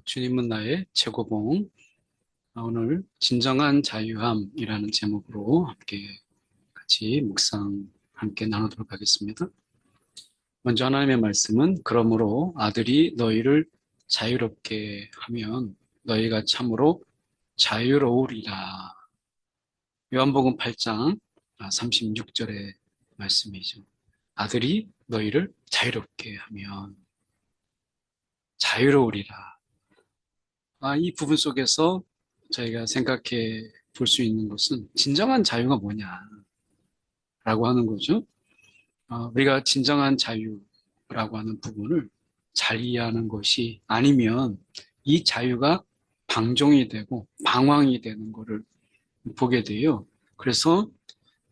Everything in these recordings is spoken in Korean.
주님은 나의 최고봉. 오늘 진정한 자유함이라는 제목으로 같이 묵상 함께 나누도록 하겠습니다. 먼저 하나님의 말씀은 그러므로 아들이 너희를 자유롭게 하면 너희가 참으로 자유로우리라. 요한복음 8장 36절의 말씀이죠. 아들이 너희를 자유롭게 하면 자유로우리라. 이 부분 속에서 저희가 생각해 볼 수 있는 것은 진정한 자유가 뭐냐라고 하는 거죠. 우리가 진정한 자유라고 하는 부분을 잘 이해하는 것이 아니면 이 자유가 방종이 되고 방황이 되는 것을 보게 돼요. 그래서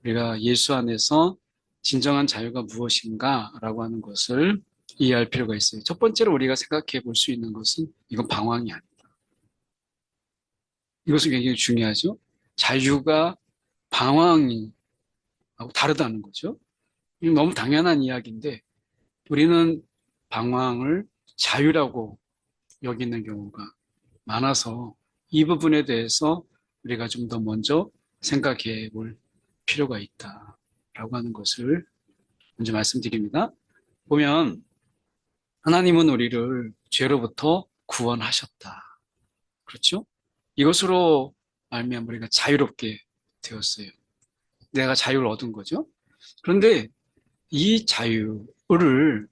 우리가 예수 안에서 진정한 자유가 무엇인가라고 하는 것을 이해할 필요가 있어요. 첫 번째로 우리가 생각해 볼 수 있는 것은 이건 방황이 아니다. 이것은 굉장히 중요하죠. 자유가 방황하고 다르다는 거죠. 너무 당연한 이야기인데 우리는 방황을 자유라고 여기는 경우가 많아서 이 부분에 대해서 우리가 좀 더 먼저 생각해 볼 필요가 있다라고 하는 것을 먼저 말씀드립니다. 보면 하나님은 우리를 죄로부터 구원하셨다. 그렇죠? 이것으로 말미암아 우리가 자유롭게 되었어요. 내가 자유를 얻은 거죠. 그런데 이 자유를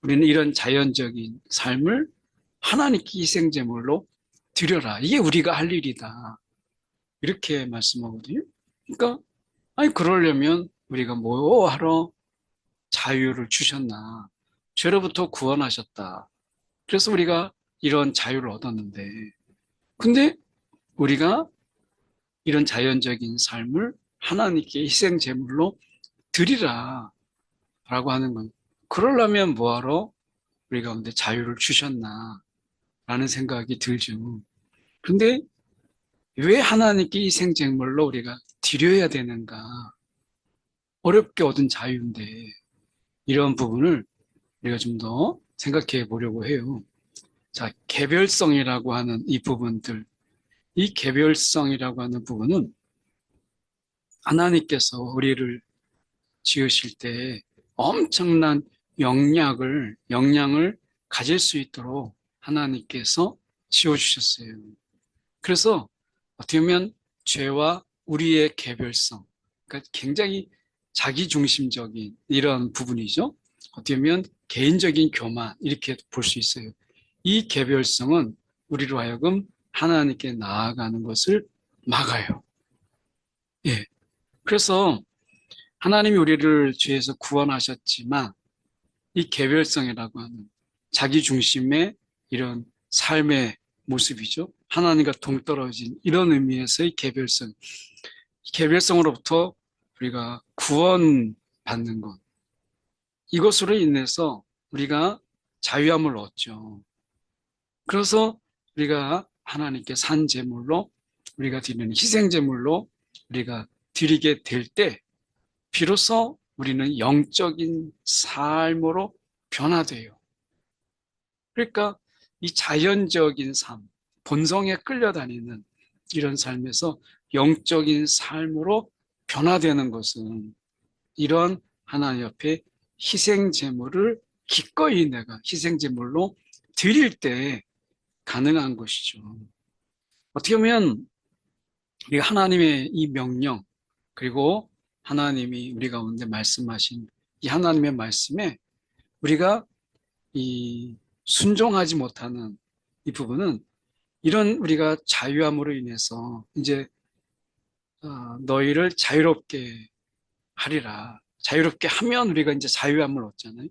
우리는 이런 자연적인 삶을 하나님께 희생제물로 드려라. 이게 우리가 할 일이다. 이렇게 말씀하거든요. 그러니까 그러려면 우리가 뭐하러 자유를 주셨나. 죄로부터 구원하셨다. 그래서 우리가 이런 자유를 얻었는데 근데 우리가 이런 자연적인 삶을 하나님께 희생제물로 드리라 라고 하는 건 그러려면 뭐하러 우리 가운데 자유를 주셨나 라는 생각이 들죠. 근데 왜 하나님께 희생제물로 우리가 드려야 되는가? 어렵게 얻은 자유인데 이런 부분을 우리가 좀 더 생각해 보려고 해요. 자, 개별성이라고 하는 이 부분들, 이 개별성이라고 하는 부분은 하나님께서 우리를 지으실 때 엄청난 영향을 가질 수 있도록 하나님께서 지어주셨어요. 그래서 어떻게 보면 죄와 우리의 개별성, 그러니까 굉장히 자기중심적인 이런 부분이죠. 어떻게 보면 개인적인 교만 이렇게 볼 수 있어요. 이 개별성은 우리로 하여금 하나님께 나아가는 것을 막아요. 예. 그래서 하나님이 우리를 죄에서 구원하셨지만 이 개별성이라고 하는 자기 중심의 이런 삶의 모습이죠. 하나님과 동떨어진 이런 의미에서의 개별성. 개별성으로부터 우리가 구원받는 것. 이것으로 인해서 우리가 자유함을 얻죠. 그래서 우리가 하나님께 산 제물로 우리가 드리는 희생 제물로 우리가 드리게 될 때 비로소 우리는 영적인 삶으로 변화돼요. 그러니까 이 자연적인 삶, 본성에 끌려다니는 이런 삶에서 영적인 삶으로 변화되는 것은 이런 하나님 옆에 희생 제물을 기꺼이 내가 희생 제물로 드릴 때 가능한 것이죠. 어떻게 보면 우리가 하나님의 이 명령 그리고 하나님이 우리 가운데 말씀하신 이 하나님의 말씀에 우리가 이 순종하지 못하는 이 부분은 이런 우리가 자유함으로 인해서 이제 너희를 자유롭게 하리라. 자유롭게 하면 우리가 이제 자유함을 얻잖아요.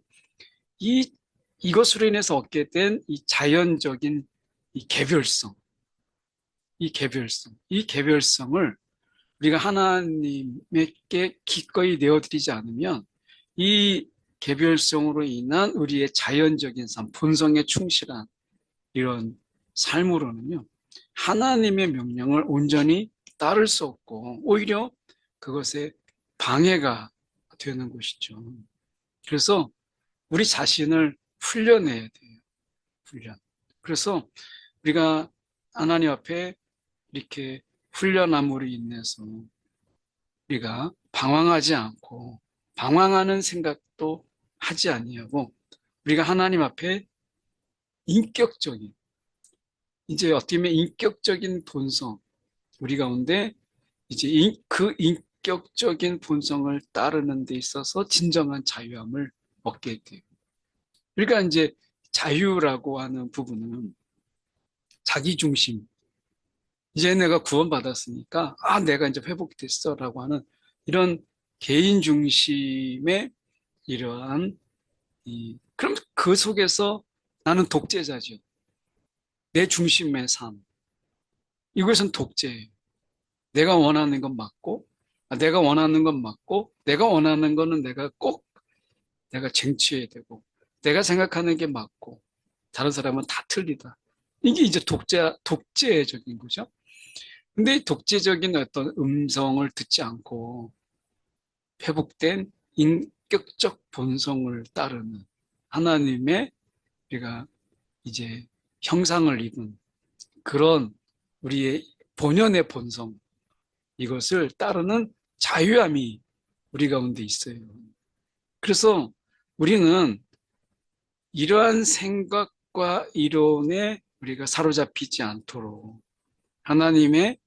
이것으로 인해서 얻게 된 이 자연적인 이 개별성, 이 개별성을 우리가 하나님께 기꺼이 내어드리지 않으면 이 개별성으로 인한 우리의 자연적인 삶, 본성에 충실한 이런 삶으로는요, 하나님의 명령을 온전히 따를 수 없고 오히려 그것에 방해가 되는 것이죠. 그래서 우리 자신을 훈련해야 돼요. 훈련. 그래서 우리가 하나님 앞에 이렇게 훈련함으로 인해서 우리가 방황하지 않고 방황하는 생각도 하지 아니하고 우리가 하나님 앞에 인격적인 이제 어떻게 보면 인격적인 본성 우리 가운데 이제 그 인격적인 본성을 따르는 데 있어서 진정한 자유함을 얻게 돼요. 그러니까 이제 자유라고 하는 부분은 자기중심. 이제 내가 구원받았으니까, 내가 이제 회복됐어라고 하는 이런 개인 중심의 이러한, 그럼 그 속에서 나는 독재자죠. 내 중심의 삶. 이것은 독재예요. 내가 원하는 건 맞고, 내가 원하는 건 맞고, 내가 원하는 거는 내가 쟁취해야 되고, 내가 생각하는 게 맞고, 다른 사람은 다 틀리다. 이게 이제 독재적인 거죠. 근데 이 독재적인 어떤 음성을 듣지 않고, 회복된 인격적 본성을 따르는 하나님의 우리가 이제 형상을 입은 그런 우리의 본연의 본성, 이것을 따르는 자유함이 우리 가운데 있어요. 그래서 우리는 이러한 생각과 이론에 우리가 사로잡히지 않도록 하나님의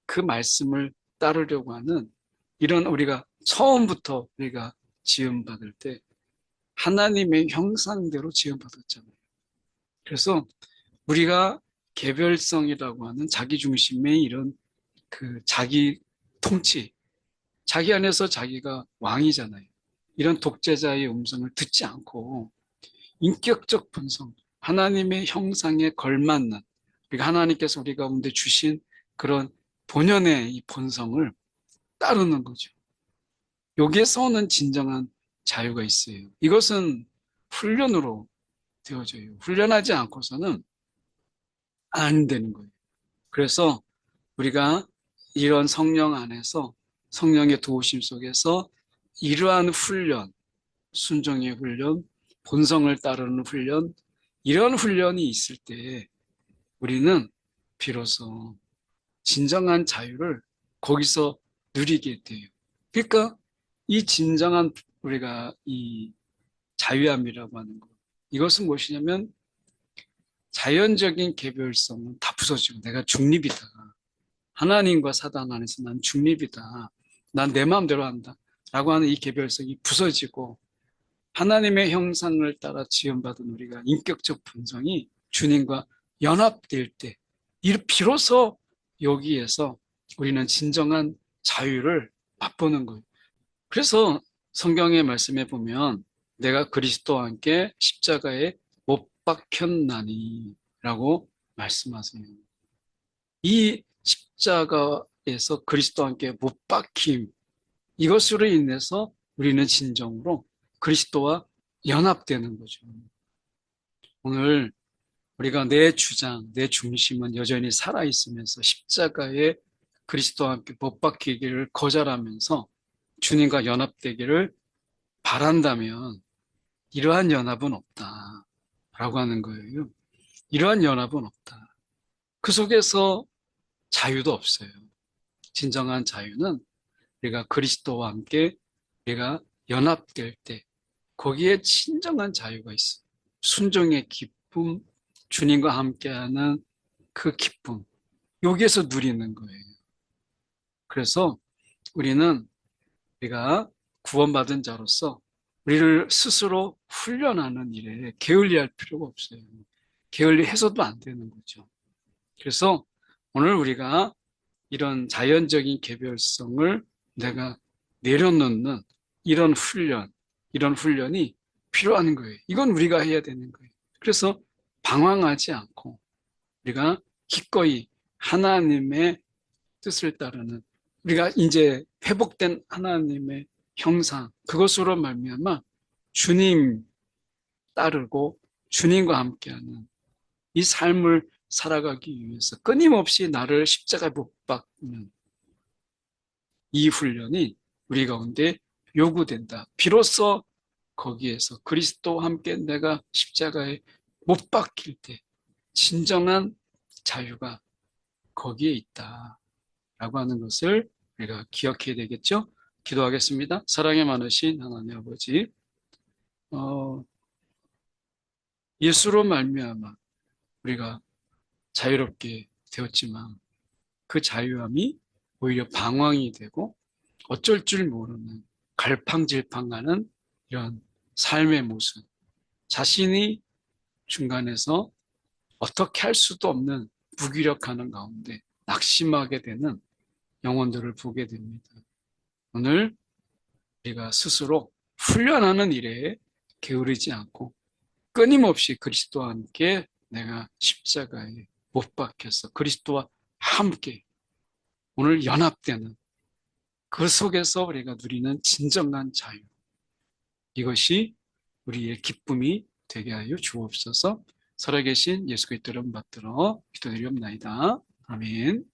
그 말씀을 따르려고 하는 이런 우리가 처음부터 우리가 지음받을 때 하나님의 형상대로 지음받았잖아요. 그래서 우리가 개별성이라고 하는 자기중심의 이런 그 자기 통치, 자기 안에서 자기가 왕이잖아요. 이런 독재자의 음성을 듣지 않고 인격적 본성, 하나님의 형상에 걸맞는 우리가 하나님께서 우리 가운데 주신 그런 본연의 이 본성을 따르는 거죠. 여기에서 오는 진정한 자유가 있어요. 이것은 훈련으로 되어져요. 훈련하지 않고서는 안 되는 거예요. 그래서 우리가 이런 성령 안에서 성령의 도우심 속에서 이러한 훈련, 순종의 훈련, 본성을 따르는 훈련, 이런 훈련이 있을 때 우리는 비로소 진정한 자유를 거기서 누리게 돼요. 그러니까 이 진정한 우리가 이 자유함이라고 하는 것. 이것은 무엇이냐면 자연적인 개별성은 다 부서지고 내가 중립이다. 하나님과 사단 안에서 난 중립이다. 난 내 마음대로 한다. 라고 하는 이 개별성이 부서지고 하나님의 형상을 따라 지음받은 우리가 인격적 본성이 주님과 연합될 때 비로소 여기에서 우리는 진정한 자유를 맛보는 거예요. 그래서 성경의 말씀에 보면 내가 그리스도와 함께 십자가에 못 박혔나니 라고 말씀하세요. 이 십자가에서 그리스도와 함께 못 박힘 이것으로 인해서 우리는 진정으로 그리스도와 연합되는 거죠. 오늘 우리가 내 주장, 내 중심은 여전히 살아있으면서 십자가에 그리스도와 함께 못 박히기를 거절하면서 주님과 연합되기를 바란다면 이러한 연합은 없다. 라고 하는 거예요. 이러한 연합은 없다. 그 속에서 자유도 없어요. 진정한 자유는 우리가 그리스도와 함께 우리가 연합될 때 거기에 진정한 자유가 있어요. 순종의 기쁨, 주님과 함께하는 그 기쁨, 여기에서 누리는 거예요. 그래서 우리가 구원받은 자로서 우리를 스스로 훈련하는 일에 게을리할 필요가 없어요. 게을리해서도 안 되는 거죠. 그래서 오늘 우리가 이런 자연적인 개별성을 내가 내려놓는 이런 훈련이 필요한 거예요. 이건 우리가 해야 되는 거예요. 그래서 방황하지 않고 우리가 기꺼이 하나님의 뜻을 따르는 우리가 이제 회복된 하나님의 형상 그것으로 말미암아 주님 따르고 주님과 함께하는 이 삶을 살아가기 위해서 끊임없이 나를 십자가에 못 박는 이 훈련이 우리 가운데 요구된다. 비로소 거기에서 그리스도와 함께 내가 십자가에 못 박힐 때 진정한 자유가 거기에 있다라고 하는 것을 우리가 기억해야 되겠죠? 기도하겠습니다. 사랑에 많으신 하나님 아버지, 어, 예수로 말미암아 우리가 자유롭게 되었지만 그 자유함이 오히려 방황이 되고 어쩔 줄 모르는 갈팡질팡하는 이런 삶의 모습, 자신이 중간에서 어떻게 할 수도 없는 무기력하는 가운데 낙심하게 되는 영혼들을 보게 됩니다. 오늘 우리가 스스로 훈련하는 일에 게으르지 않고 끊임없이 그리스도와 함께 내가 십자가에 못 박혀서 그리스도와 함께 오늘 연합되는 그 속에서 우리가 누리는 진정한 자유. 이것이 우리의 기쁨이 되게 하여 주옵소서. 살아계신 예수 그리스도를 받들어 기도드리옵나이다. 아멘.